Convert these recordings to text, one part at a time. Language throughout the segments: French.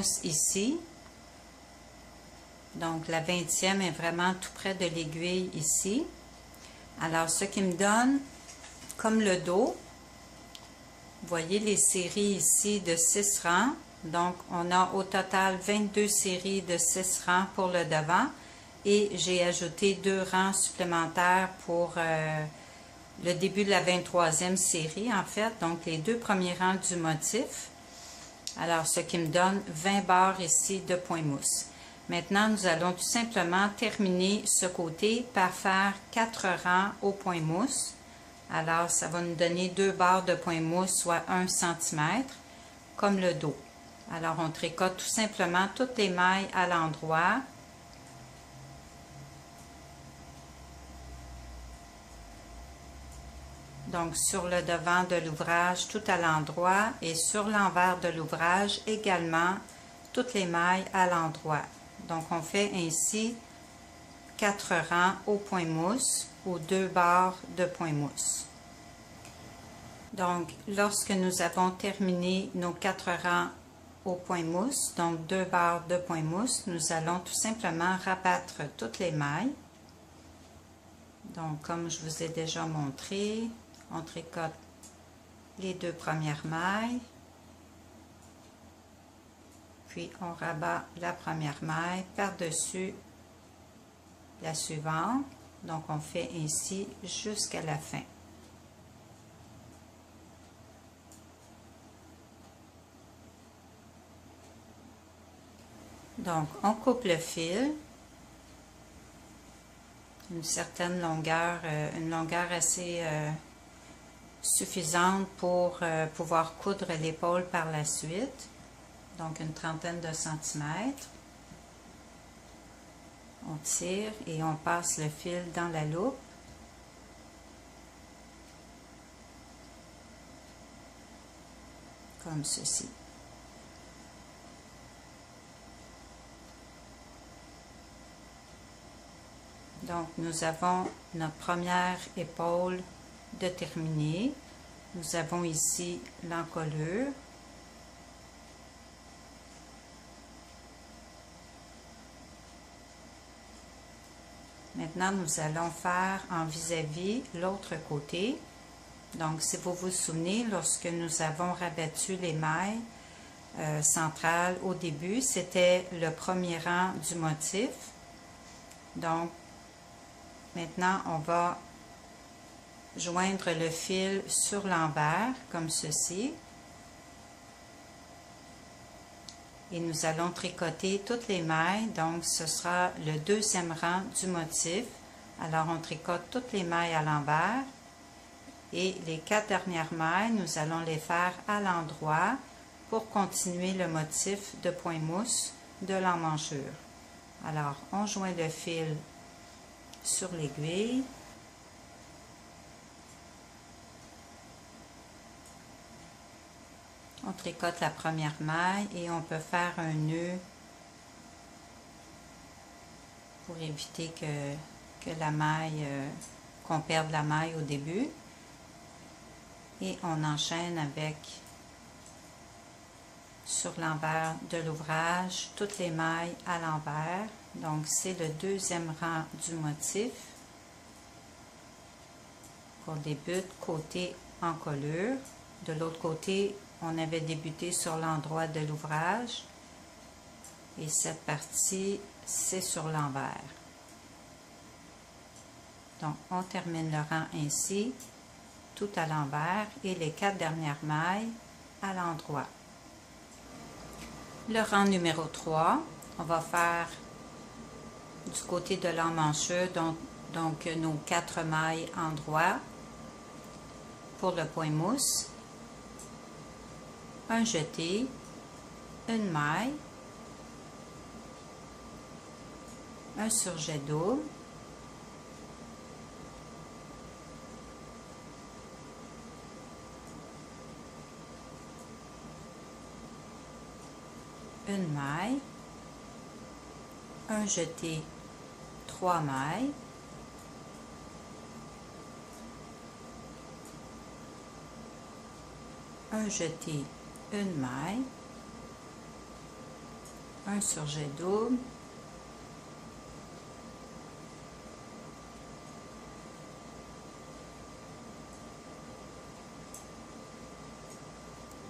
mousse ici. Donc la 20e est vraiment tout près de l'aiguille ici. Alors ce qui me donne comme le dos, vous voyez les séries ici de 6 rangs. Donc on a au total 22 séries de 6 rangs pour le devant. Et j'ai ajouté 2 rangs supplémentaires pour le début de la 23e série en fait. Donc les 2 premiers rangs du motif. Alors ce qui me donne 20 barres ici de point mousse. Maintenant, nous allons tout simplement terminer ce côté par faire 4 rangs au point mousse. Alors, ça va nous donner 2 barres de point mousse, soit 1 cm, comme le dos. Alors, on tricote tout simplement toutes les mailles à l'endroit. Donc, sur le devant de l'ouvrage, tout à l'endroit, et sur l'envers de l'ouvrage également, toutes les mailles à l'endroit. Donc, on fait ainsi 4 rangs au point mousse ou 2 barres de point mousse. Donc, lorsque nous avons terminé nos 4 rangs au point mousse, donc 2 barres de point mousse, nous allons tout simplement rabattre toutes les mailles. Donc, comme je vous ai déjà montré, on tricote les 2 premières mailles. Puis on rabat la première maille par-dessus la suivante. Donc on fait ainsi jusqu'à la fin. Donc on coupe le fil, une certaine longueur, une longueur assez suffisante pour pouvoir coudre l'épaule par la suite. Donc une trentaine de centimètres. On tire et on passe le fil dans la loupe. Comme ceci. Donc nous avons notre première épaule de terminée. Nous avons ici l'encolure. Maintenant, nous allons faire en vis-à-vis l'autre côté. Donc, si vous vous souvenez, lorsque nous avons rabattu les mailles centrales au début, c'était le premier rang du motif. Donc, maintenant, on va joindre le fil sur l'envers, comme ceci. Et nous allons tricoter toutes les mailles, donc ce sera le deuxième rang du motif. Alors on tricote toutes les mailles à l'envers et les 4 dernières mailles, nous allons les faire à l'endroit pour continuer le motif de point mousse de l'emmanchure. Alors on joint le fil sur l'aiguille. On tricote la première maille et on peut faire un nœud pour éviter que la maille, qu'on perde la maille au début. Et on enchaîne avec, sur l'envers de l'ouvrage, toutes les mailles à l'envers. Donc c'est le deuxième rang du motif qu'on débute côté encolure. De l'autre côté, on avait débuté sur l'endroit de l'ouvrage et cette partie, c'est sur l'envers. Donc, on termine le rang ainsi, tout à l'envers et les 4 dernières mailles à l'endroit. Le rang numéro 3, on va faire du côté de l'emmanchure, donc nos 4 mailles endroits pour le point mousse. Un jeté, une maille, un surjet double, une maille, un jeté, 3 mailles, un jeté, une maille, un surjet double,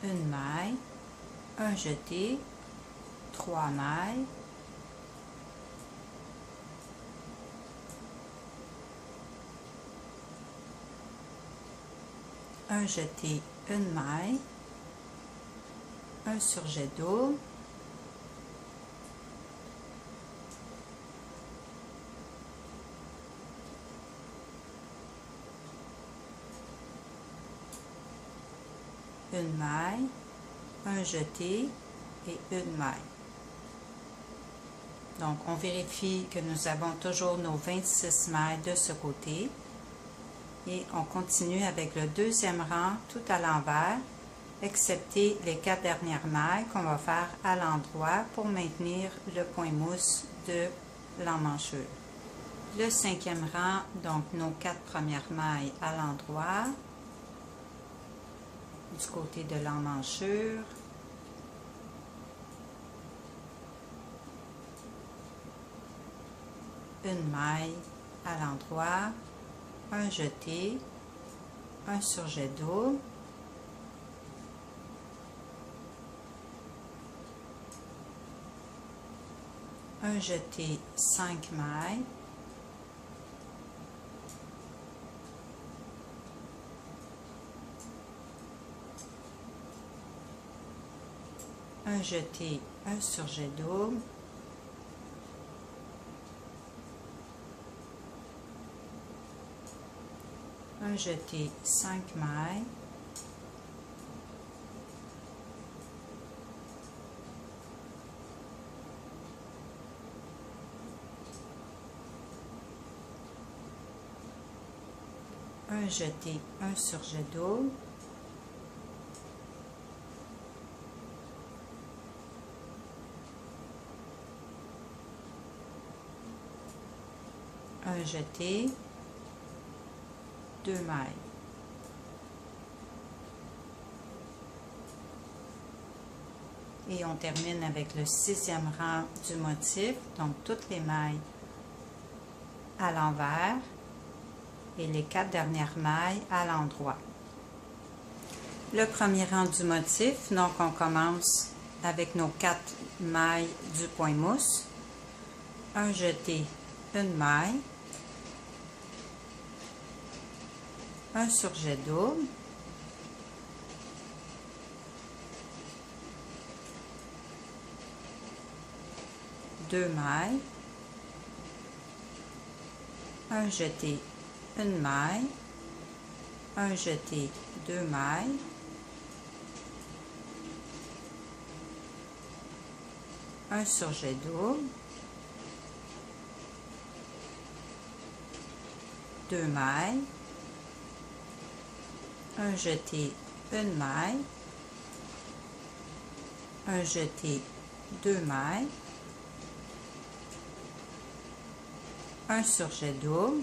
une maille, un jeté, 3 mailles, un jeté, une maille, un surjet double, une maille, un jeté et une maille. Donc, on vérifie que nous avons toujours nos 26 mailles de ce côté et on continue avec le deuxième rang tout à l'envers, excepté les 4 dernières mailles qu'on va faire à l'endroit pour maintenir le point mousse de l'emmanchure. Le cinquième rang, donc nos 4 premières mailles à l'endroit, du côté de l'emmanchure, une maille à l'endroit, un jeté, un surjet double, un jeté, 5 mailles, un jeté, un surjet double, un jeté, 5 mailles, un jeté, un surjet double, un jeté, 2 mailles. Et on termine avec le 6e rang du motif, donc toutes les mailles à l'envers et les 4 dernières mailles à l'endroit. Le premier rang du motif, donc on commence avec nos 4 mailles du point mousse, un jeté, une maille, un surjet double, deux mailles, un jeté, une maille, un jeté, 2 mailles, un surjet double, 2 mailles, un jeté, une maille, un jeté, 2 mailles, un surjet double,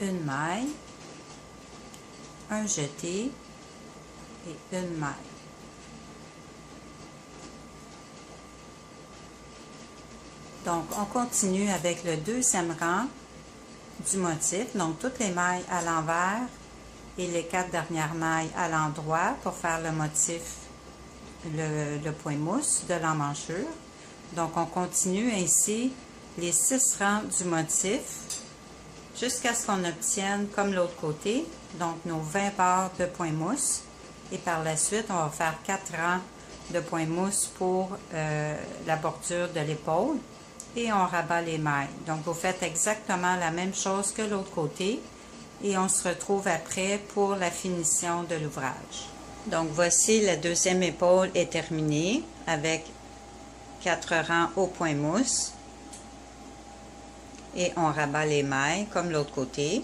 une maille, un jeté et une maille. Donc, on continue avec le deuxième rang du motif, donc toutes les mailles à l'envers et les 4 dernières mailles à l'endroit pour faire le motif, le point mousse de l'emmanchure. Donc, on continue ainsi les 6 rangs du motif jusqu'à ce qu'on obtienne, comme l'autre côté, donc nos 20 barres de point mousse. Et par la suite, on va faire 4 rangs de point mousse pour la bordure de l'épaule. Et on rabat les mailles. Donc, vous faites exactement la même chose que l'autre côté. Et on se retrouve après pour la finition de l'ouvrage. Donc, voici la deuxième épaule est terminée avec 4 rangs au point mousse. Et on rabat les mailles comme l'autre côté.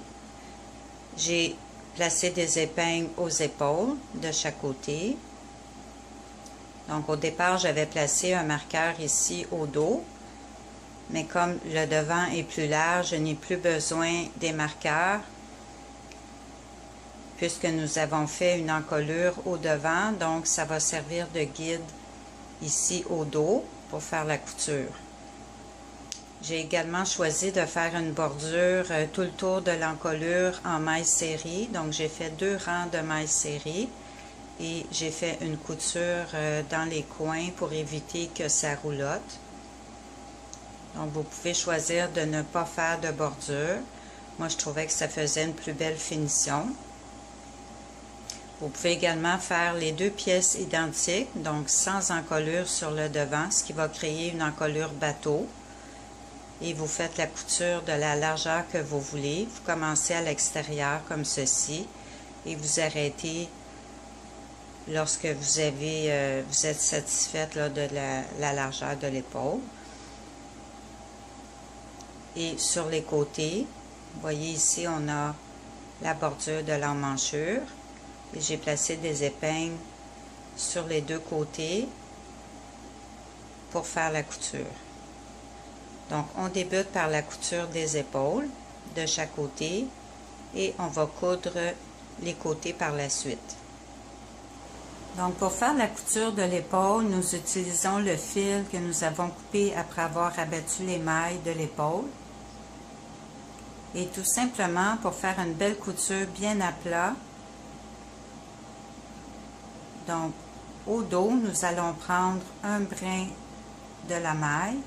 J'ai placé des épingles aux épaules de chaque côté. Donc, au départ, j'avais placé un marqueur ici au dos. Mais comme le devant est plus large, je n'ai plus besoin des marqueurs. puisque nous avons fait une encolure au devant, donc ça va servir de guide ici au dos pour faire la couture. J'ai également choisi de faire une bordure tout le tour de l'encolure en mailles serrées. Donc, j'ai fait 2 rangs de mailles serrées et j'ai fait une couture dans les coins pour éviter que ça roulotte. Donc, vous pouvez choisir de ne pas faire de bordure. Moi, je trouvais que ça faisait une plus belle finition. Vous pouvez également faire les 2 pièces identiques, donc sans encolure sur le devant, ce qui va créer une encolure bateau. Et vous faites la couture de la largeur que vous voulez. Vous commencez à l'extérieur comme ceci et vous arrêtez lorsque vous êtes satisfaite là, de la largeur de l'épaule. Et sur les côtés, vous voyez ici on a la bordure de l'emmanchure et j'ai placé des épingles sur les 2 côtés pour faire la couture. Donc, on débute par la couture des épaules de chaque côté et on va coudre les côtés par la suite. Donc, pour faire la couture de l'épaule, nous utilisons le fil que nous avons coupé après avoir abattu les mailles de l'épaule. Et tout simplement, pour faire une belle couture bien à plat, donc au dos, nous allons prendre un brin de la maille.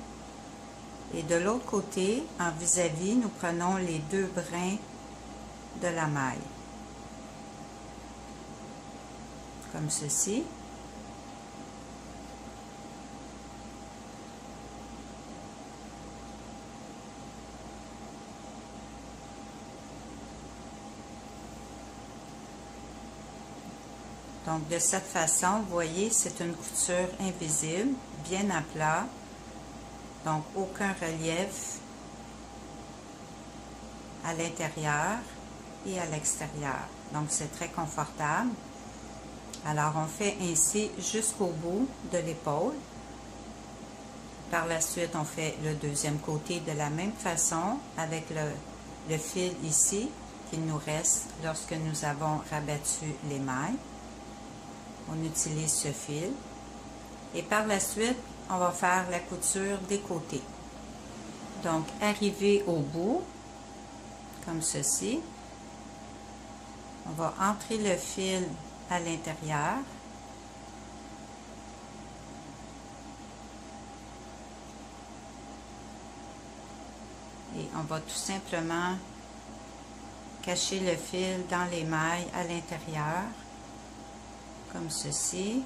Et de l'autre côté, en vis-à-vis, nous prenons les 2 brins de la maille. Comme ceci. Donc, de cette façon, vous voyez, c'est une couture invisible, bien à plat. Donc, aucun relief à l'intérieur et à l'extérieur. Donc, c'est très confortable. Alors, on fait ainsi jusqu'au bout de l'épaule. Par la suite, on fait le deuxième côté de la même façon avec le fil ici qu'il nous reste lorsque nous avons rabattu les mailles. On utilise ce fil. Et par la suite, on va faire la couture des côtés. Donc, arriver au bout, comme ceci. On va entrer le fil à l'intérieur. Et on va tout simplement cacher le fil dans les mailles à l'intérieur, comme ceci.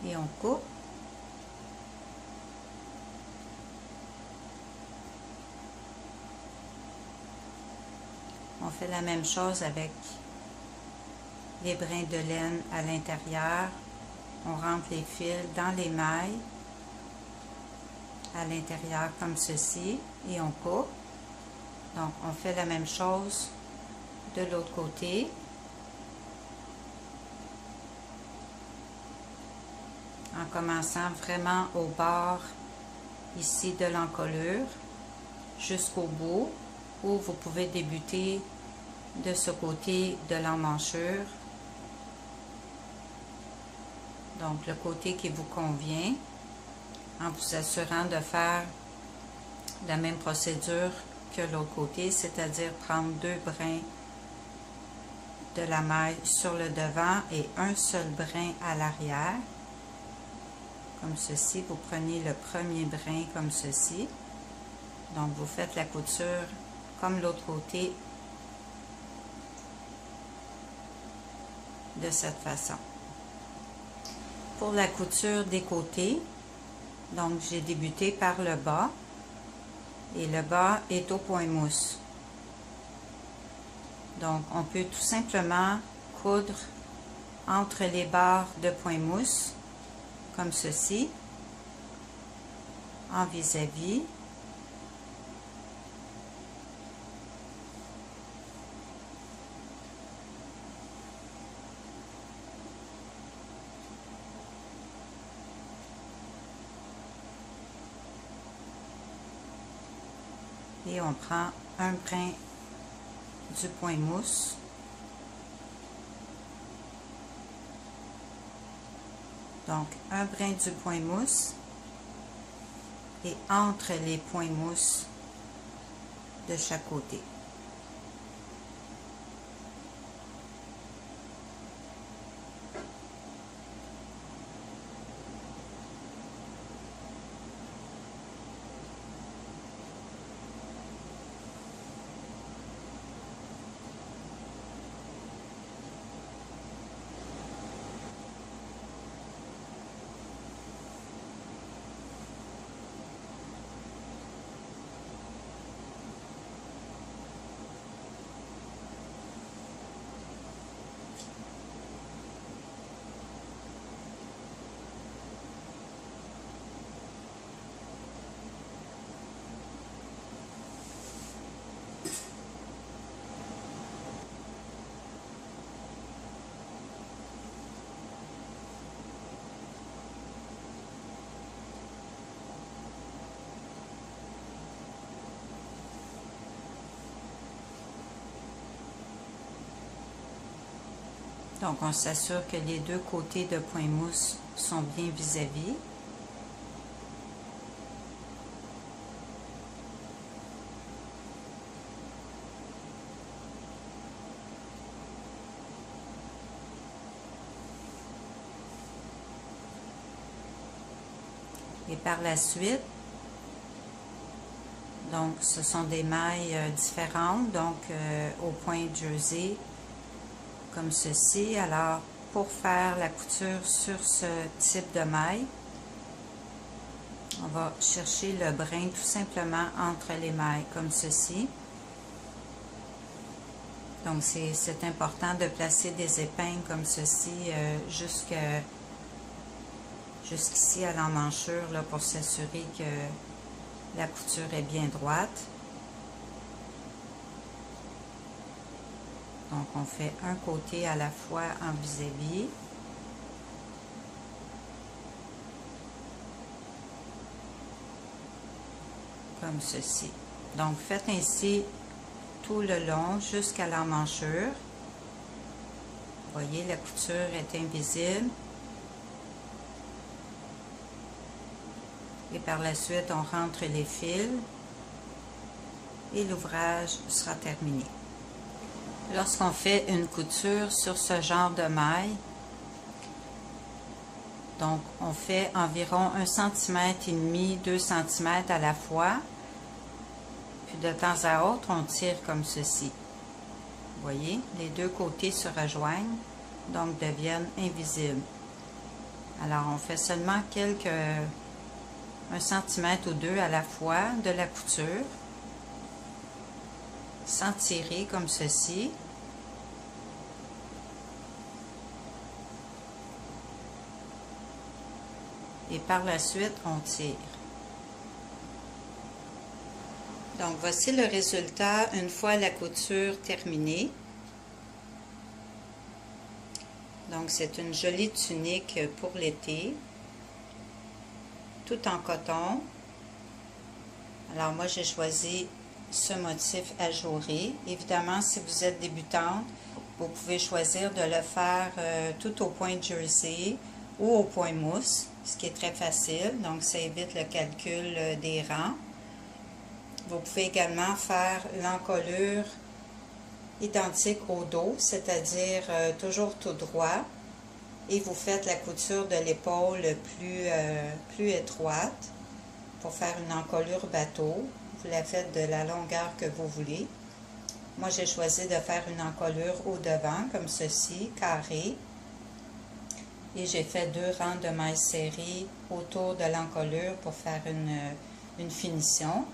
Et on coupe. On fait la même chose avec les brins de laine à l'intérieur. On rentre les fils dans les mailles à l'intérieur comme ceci et on coupe. Donc, on fait la même chose de l'autre côté. En commençant vraiment au bord ici de l'encolure jusqu'au bout, ou vous pouvez débuter de ce côté de l'emmanchure, donc le côté qui vous convient, en vous assurant de faire la même procédure que l'autre côté, c'est-à-dire prendre 2 brins de la maille sur le devant et un seul brin à l'arrière. Comme ceci, vous prenez le premier brin comme ceci. Donc, vous faites la couture comme l'autre côté de cette façon. Pour la couture des côtés, donc j'ai débuté par le bas et le bas est au point mousse. Donc, on peut tout simplement coudre entre les barres de point mousse, comme ceci, en vis-à-vis. Et on prend un brin du point mousse. Donc, un brin du point mousse et entre les points mousse de chaque côté. Donc, on s'assure que les deux côtés de point mousse sont bien vis-à-vis. Et par la suite, donc ce sont des mailles différentes, donc au point jersey, comme ceci. Alors, pour faire la couture sur ce type de maille, on va chercher le brin tout simplement entre les mailles, comme ceci. Donc, c'est important de placer des épingles comme ceci jusqu'ici à l'emmanchure là, pour s'assurer que la couture est bien droite. Donc, on fait un côté à la fois en vis-à-vis. Comme ceci. Donc, faites ainsi tout le long jusqu'à l'emmanchure. Vous voyez, la couture est invisible. Et par la suite, on rentre les fils et l'ouvrage sera terminé. Lorsqu'on fait une couture sur ce genre de maille, donc on fait environ 1,5 cm, 2 cm à la fois, puis de temps à autre, on tire comme ceci. Vous voyez, les deux côtés se rejoignent, donc deviennent invisibles. Alors, on fait seulement 1 cm ou 2 à la fois de la couture, sans tirer comme ceci. Et par la suite, on tire. Donc, voici le résultat une fois la couture terminée. Donc, c'est une jolie tunique pour l'été, tout en coton. Alors, moi, j'ai choisi ce motif ajouré. Évidemment, si vous êtes débutante, vous pouvez choisir de le faire tout au point jersey ou au point mousse, ce qui est très facile. Donc, ça évite le calcul des rangs. Vous pouvez également faire l'encolure identique au dos, c'est-à-dire toujours tout droit. Et vous faites la couture de l'épaule plus étroite pour faire une encolure bateau. Vous la faites de la longueur que vous voulez. Moi, j'ai choisi de faire une encolure au devant, comme ceci, carré. Et j'ai fait 2 rangs de mailles serrées autour de l'encolure pour faire une finition.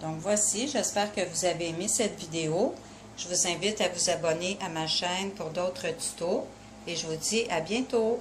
Donc, voici, j'espère que vous avez aimé cette vidéo. Je vous invite à vous abonner à ma chaîne pour d'autres tutos et je vous dis à bientôt.